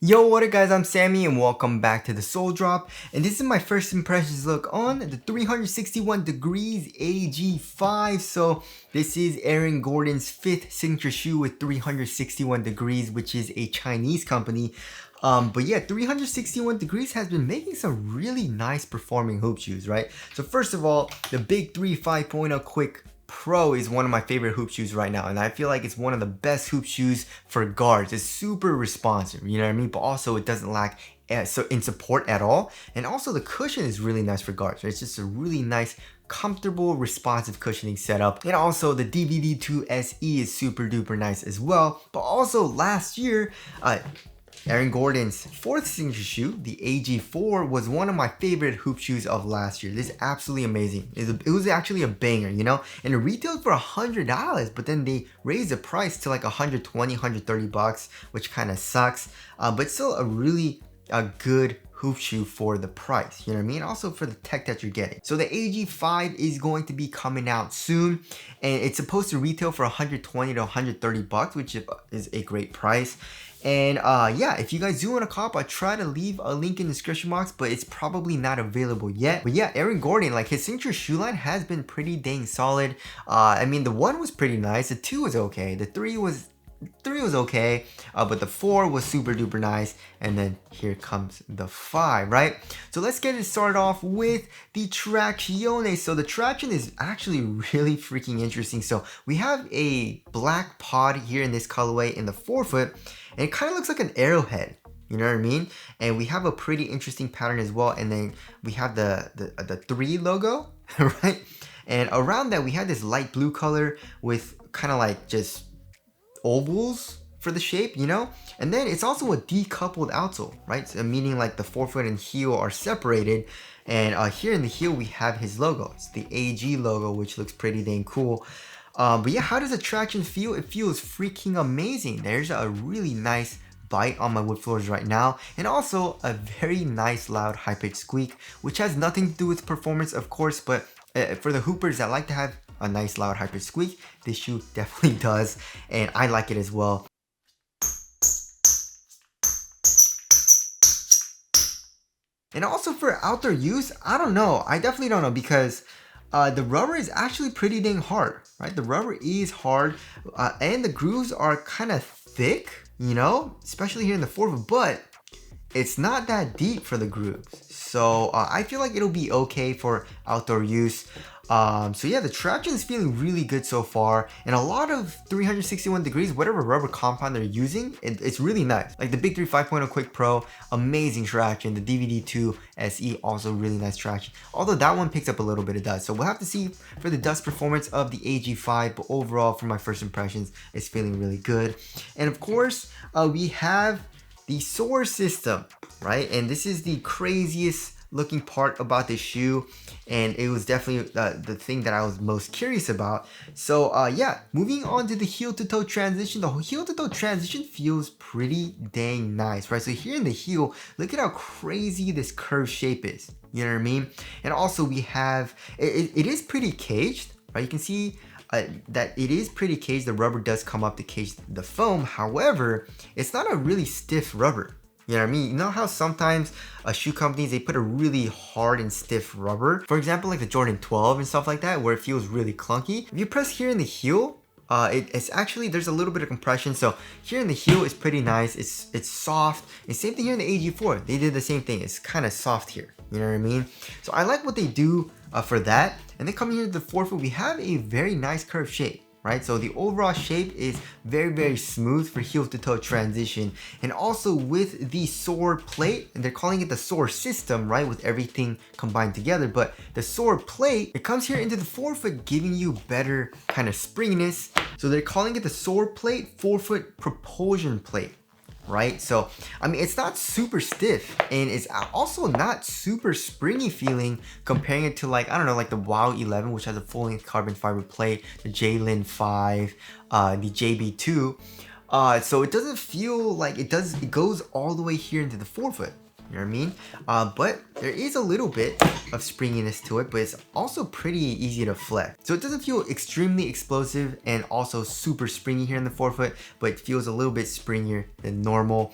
Yo, what up guys, I'm Sammy and welcome back to the Soul Drop, and this is my first impressions look on the 361 degrees AG5. So this is Aaron Gordon's fifth signature shoe with 361 degrees, which is a Chinese company. But yeah, 361 degrees has been making some really nice performing hoop shoes, right? So first of all, the Big 3 5.0 Quick Pro is one of my favorite hoop shoes right now, and I feel like it's one of the best hoop shoes for guards. It's super responsive, you know what I mean? But also it doesn't lack in support at all, and also the cushion is really nice for guards. Right? It's just a really nice, comfortable, responsive cushioning setup. And also the DVD2 SE is super duper nice as well. But also last year, Aaron Gordon's fourth signature shoe, the AG4, was one of my favorite hoop shoes of last year. This is absolutely amazing. It was actually a banger, you know? And it retailed for $100, but then they raised the price to like 120, 130 bucks, which kind of sucks. But still a really good hoop shoe for the price, you know what I mean? Also for the tech that you're getting. So the AG5 is going to be coming out soon, and it's supposed to retail for 120 to 130 bucks, which is a great price. And yeah, if you guys do want to cop, I try to leave a link in the description box, but it's probably not available yet. But yeah, Aaron Gordon, like his signature shoe line has been pretty dang solid. I mean, the 1 was pretty nice, the 2 was okay, the 3 was okay, but the 4 was super duper nice, and then here comes the 5, right? So let's get it started off with the traction. So the traction is actually really freaking interesting. So we have a black pod here in this colorway in the forefoot, and it kind of looks like an arrowhead, you know what I mean? And we have a pretty interesting pattern as well, and then we have the 3 logo, right? And around that we have this light blue color with kind of like just ovals for the shape, you know? And then it's also a decoupled outsole, right? So meaning like the forefoot and heel are separated. And here in the heel we have his logo. It's the AG logo, which looks pretty dang cool. But yeah, how does the traction feel? It feels freaking amazing. There's a really nice bite on my wood floors right now, and also a very nice loud high-pitched squeak, which has nothing to do with performance, of course, but for the hoopers that like to have a nice loud high-pitched squeak, this shoe definitely does, and I like it as well. And also for outdoor use, I don't know, I definitely don't know, because the rubber is actually pretty dang hard, right? The rubber is hard, and the grooves are kind of thick, you know, especially here in the forefoot, but it's not that deep for the grooves. So I feel like it'll be okay for outdoor use. So yeah, the traction is feeling really good so far, and a lot of 361 degrees, whatever rubber compound they're using, it's really nice. Like the Big 3 5.0 Quick Pro, amazing traction. The DVD2 SE, also really nice traction. Although that one picks up a little bit of dust. So we'll have to see for the dust performance of the AG5, but overall, for my first impressions, it's feeling really good. And of course, we have the soar system, right? And this is the craziest looking part about this shoe, and it was definitely the thing that I was most curious about. So yeah, moving on to the heel to toe transition. The heel to toe transition feels pretty dang nice, right? So here in the heel, look at how crazy this curved shape is, you know what I mean? And also we have it is pretty caged, right? You can see that it is pretty caged. The rubber does come up to cage the foam. However, it's not a really stiff rubber. You know what I mean? You know how sometimes shoe companies, they put a really hard and stiff rubber? For example, like the Jordan 12 and stuff like that, where it feels really clunky. If you press here in the heel, it's actually, there's a little bit of compression. So here in the heel, it's pretty nice. It's soft. And same thing here in the AG4. They did the same thing. It's kind of soft here. You know what I mean? So I like what they do for that. And then coming here to the forefoot, we have a very nice curved shape, right? So the overall shape is very, very smooth for heel to toe transition. And also with the soar plate, and they're calling it the soar system, right? With everything combined together. But the soar plate, it comes here into the forefoot, giving you better kind of springiness. So they're calling it the soar plate forefoot propulsion plate, right? So I mean, it's not super stiff, and it's also not super springy feeling, comparing it to, like, I don't know, like the WOW 11, which has a full length carbon fiber plate, the J-Lin 5, the JB2. So it doesn't feel like it goes all the way here into the forefoot. You know what I mean? But there is a little bit of springiness to it, but it's also pretty easy to flex. So it doesn't feel extremely explosive and also super springy here in the forefoot, but it feels a little bit springier than normal.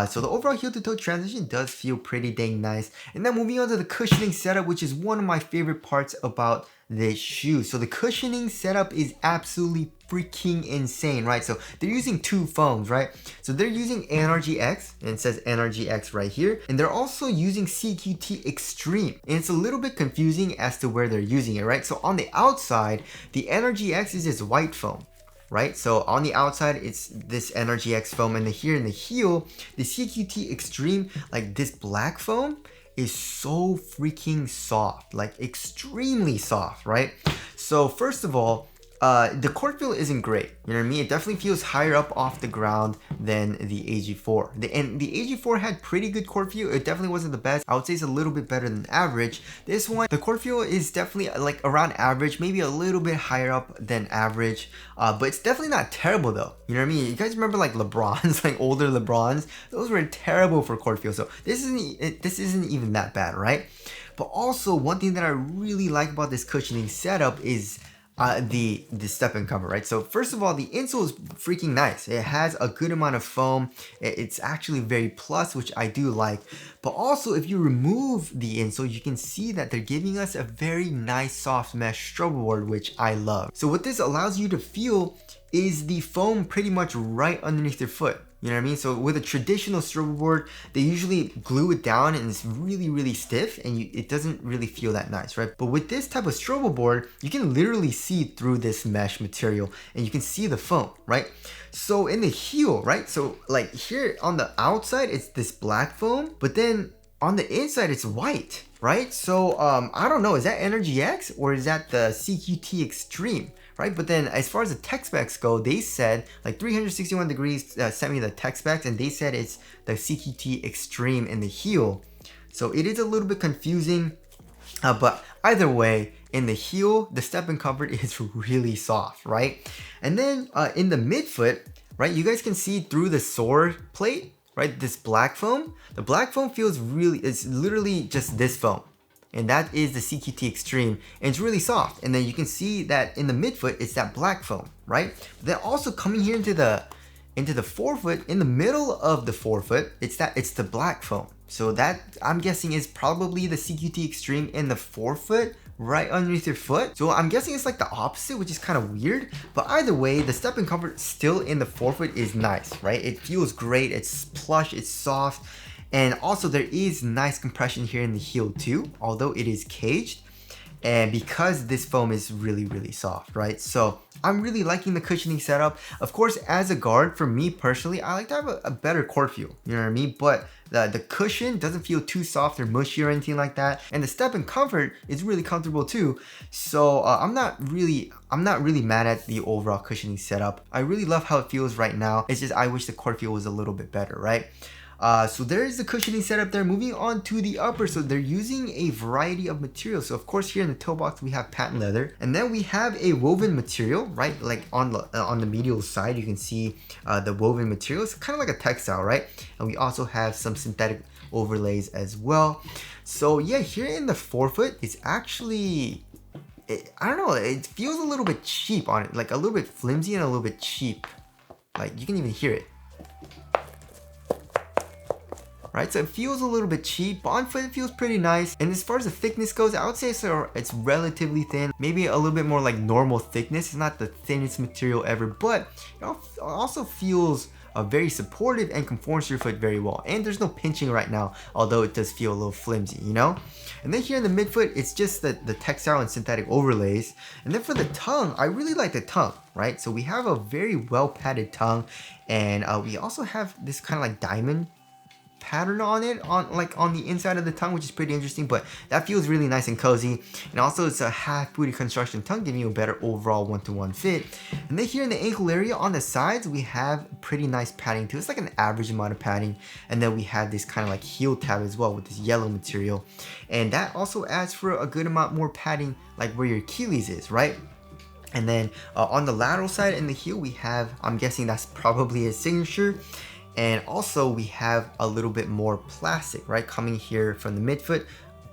So the overall heel to toe transition does feel pretty dang nice. And then moving on to the cushioning setup, which is one of my favorite parts about this shoe. So the cushioning setup is absolutely freaking insane, right? So they're using two foams, right? So they're using NRG X, and it says NRG X right here, and they're also using CQT Extreme, and it's a little bit confusing as to where they're using it, right? So on the outside, the NRG X is this white foam, right? So on the outside, it's this NRG X foam, and then here in the heel, the CQT Extreme, like this black foam, is so freaking soft, like extremely soft, right? So first of all, the court feel isn't great, you know what I mean? It definitely feels higher up off the ground than the AG4. And the AG4 had pretty good court feel. It definitely wasn't the best. I would say it's a little bit better than average. This one, the court feel is definitely like around average, maybe a little bit higher up than average, but it's definitely not terrible though. You know what I mean? You guys remember like LeBrons, like older LeBrons? Those were terrible for court feel. So this isn't even that bad, right? But also one thing that I really like about this cushioning setup is the step and cover, right? So first of all, the insole is freaking nice. It has a good amount of foam. It's actually very plus, which I do like. But also, if you remove the insole, you can see that they're giving us a very nice soft mesh struggle board, which I love. So what this allows you to feel is the foam pretty much right underneath your foot. You know what I mean? So with a traditional struggle board, they usually glue it down and it's really, really stiff and it doesn't really feel that nice, right? But with this type of struggle board, you can literally see through this mesh material and you can see the foam, right? So in the heel, right? So like here on the outside, it's this black foam, but then on the inside, it's white, right? So I don't know, is that NRG X or is that the CQT Extreme? Right, but then as far as the tech specs go, they said like 361 degrees sent me the tech specs and they said it's the CQT Extreme in the heel. So it is a little bit confusing, but either way, in the heel, the step and comfort is really soft, right? And then in the midfoot, right, you guys can see through the sword plate, right, this black foam. The black foam feels really, it's literally just this foam. And that is the CQT Extreme, and it's really soft. And then you can see that in the midfoot, it's that black foam, right? Then also coming here into the forefoot, in the middle of the forefoot, it's the black foam. So that I'm guessing is probably the CQT Extreme in the forefoot, right underneath your foot. So I'm guessing it's like the opposite, which is kind of weird. But either way, the step and comfort still in the forefoot is nice, right? It feels great. It's plush. It's soft. And also there is nice compression here in the heel too, although it is caged. And because this foam is really, really soft, right? So I'm really liking the cushioning setup. Of course, as a guard, for me personally, I like to have a better court feel, you know what I mean? But the cushion doesn't feel too soft or mushy or anything like that. And the step and comfort is really comfortable too. So I'm not really mad at the overall cushioning setup. I really love how it feels right now. It's just I wish the court feel was a little bit better, right? So there is the cushioning setup there. Moving on to the upper, so they're using a variety of materials. So of course here in the toe box we have patent leather, and then we have a woven material, right? Like on the medial side, you can see the woven material. It's kind of like a textile, right? And we also have some synthetic overlays as well. So yeah, here in the forefoot, it's actually, I don't know, it feels a little bit cheap on it, like a little bit flimsy and a little bit cheap. Like you can even hear it. Right, so it feels a little bit cheap, but on foot it feels pretty nice. And as far as the thickness goes, I would say it's relatively thin, maybe a little bit more like normal thickness. It's not the thinnest material ever, but it also feels very supportive and conforms to your foot very well. And there's no pinching right now, although it does feel a little flimsy, you know? And then here in the midfoot, it's just the textile and synthetic overlays. And then for the tongue, I really like the tongue, right? So we have a very well padded tongue, and we also have this kind of like diamond pattern on it, on the inside of the tongue, which is pretty interesting, but that feels really nice and cozy. And also it's a half booty construction tongue, giving you a better overall one-to-one fit. And then here in the ankle area on the sides, we have pretty nice padding too. It's like an average amount of padding. And then we have this kind of like heel tab as well with this yellow material, and that also adds for a good amount more padding, like where your Achilles is, right? And then on the lateral side in the heel, we have, I'm guessing that's probably a signature. And also we have a little bit more plastic, right? Coming here from the midfoot,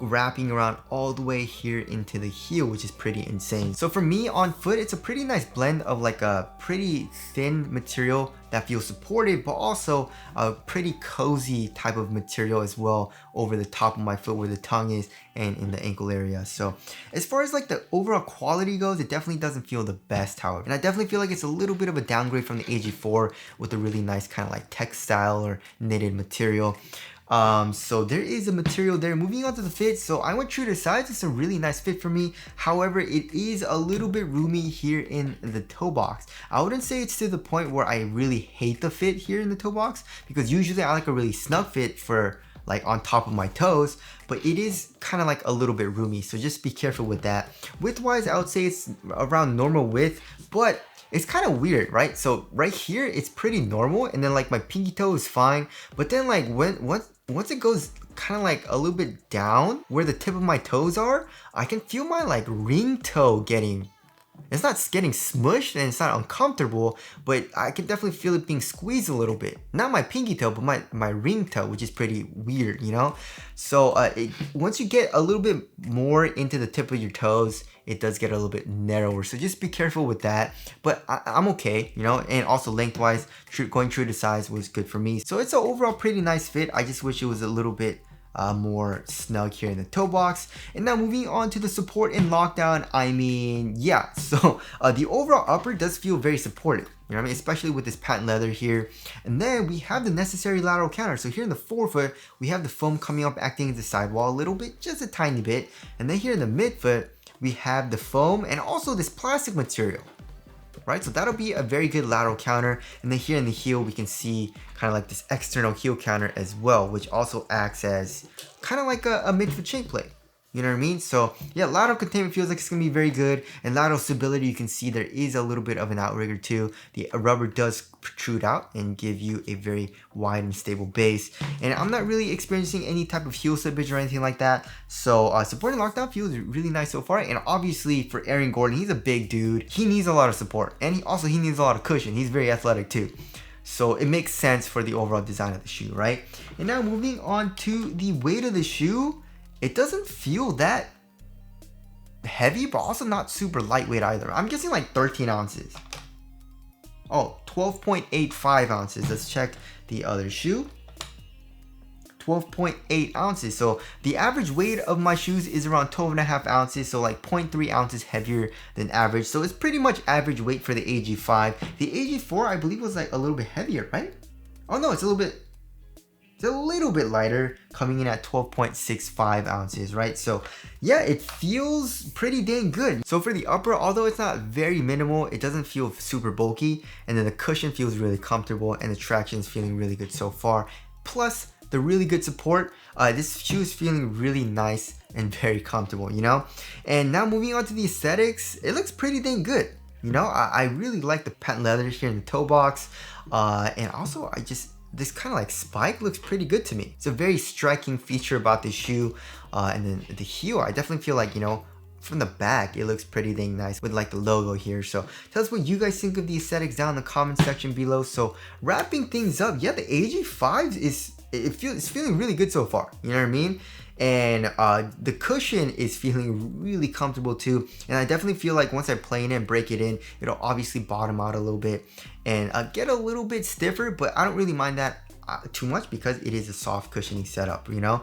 wrapping around all the way here into the heel, which is pretty insane. So for me on foot, it's a pretty nice blend of like a pretty thin material that feels supported, but also a pretty cozy type of material as well over the top of my foot where the tongue is and in the ankle area. So as far as like the overall quality goes, it definitely doesn't feel the best, however. And I definitely feel like it's a little bit of a downgrade from the AG4 with a really nice kind of like textile or knitted material. So there is a material there. Moving on to the fit, so I went true to size. It's a really nice fit for me. However, it is a little bit roomy here in the toe box. I wouldn't say it's to the point where I really hate the fit here in the toe box, because usually I like a really snug fit for like on top of my toes, but it is kind of like a little bit roomy, so just be careful with that. Width wise, I would say it's around normal width, but it's kind of weird, right? So right here, it's pretty normal, and then like my pinky toe is fine, but then like once it goes kind of like a little bit down where the tip of my toes are, I can feel my like ring toe getting, it's not getting smushed and it's not uncomfortable, but I can definitely feel it being squeezed a little bit. Not my pinky toe, but my ring toe, which is pretty weird, you know? So once you get a little bit more into the tip of your toes, it does get a little bit narrower. So just be careful with that, but I'm okay, you know? And also lengthwise, going true to size was good for me. So it's an overall pretty nice fit. I just wish it was a little bit more snug here in the toe box. And now moving on to the support in lockdown, I mean, yeah, so the overall upper does feel very supportive, you know what I mean, especially with this patent leather here. And then we have the necessary lateral counter. So here in the forefoot, we have the foam coming up, acting as a sidewall a little bit, just a tiny bit. And then here in the midfoot, we have the foam and also this plastic material, right? So that'll be a very good lateral counter. And then here in the heel, we can see kind of like this external heel counter as well, which also acts as kind of like a midfoot shank plate. You know what I mean? So yeah, lateral containment feels like it's gonna be very good. And lateral stability, you can see there is a little bit of an outrigger too. The rubber does protrude out and give you a very wide and stable base. And I'm not really experiencing any type of heel slippage or anything like that. So supporting lockdown feels really nice so far. And obviously for Aaron Gordon, he's a big dude. He needs a lot of support. And he needs a lot of cushion. He's very athletic too. So it makes sense for the overall design of the shoe, right? And now moving on to the weight of the shoe. It doesn't feel that heavy, but also not super lightweight either. I'm guessing like 13 ounces. Oh, 12.85 ounces. Let's check the other shoe. 12.8 ounces. So the average weight of my shoes is around 12.5 ounces. So like 0.3 ounces heavier than average. So it's pretty much average weight for the AG5. The AG4, I believe, was like a little bit heavier, right? Oh no, it's a little bit lighter, coming in at 12.65 ounces, right? So yeah, it feels pretty dang good. So for the upper, although it's not very minimal, it doesn't feel super bulky. And then the cushion feels really comfortable and the traction is feeling really good so far. Plus the really good support, this shoe is feeling really nice and very comfortable, you know? And now moving on to the aesthetics, it looks pretty dang good. You know, I really like the patent leather here in the toe box. And also this kind of like spike looks pretty good to me. It's a very striking feature about this shoe. And then the heel, I definitely feel like, you know, from the back, it looks pretty dang nice with like the logo here. So tell us what you guys think of the aesthetics down in the comment section below. So wrapping things up, yeah, the AG5 it's feeling really good so far. You know what I mean? And the cushion is feeling really comfortable too. And I definitely feel like once I plane it and break it in, it'll obviously bottom out a little bit and get a little bit stiffer, but I don't really mind that too much because it is a soft cushioning setup, you know?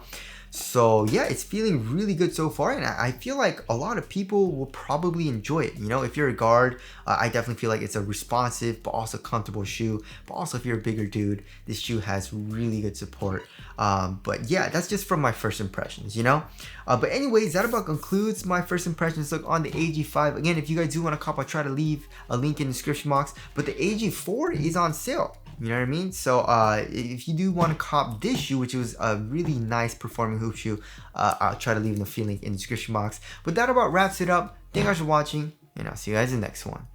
So yeah, it's feeling really good so far, and I feel like a lot of people will probably enjoy it. You know, if you're a guard, I definitely feel like it's a responsive but also comfortable shoe. But also if you're a bigger dude, this shoe has really good support. But yeah, that's just from my first impressions, you know? But anyways, that about concludes my first impressions look on the AG5. Again, if you guys do want to cop, I'll try to leave a link in the description box. But the AG4 is on sale. You know what I mean? So if you do want to cop this shoe, which was a really nice performing hoop shoe, I'll try to leave the link in the description box. But that about wraps it up. Thank you guys for watching, and I'll see you guys in the next one.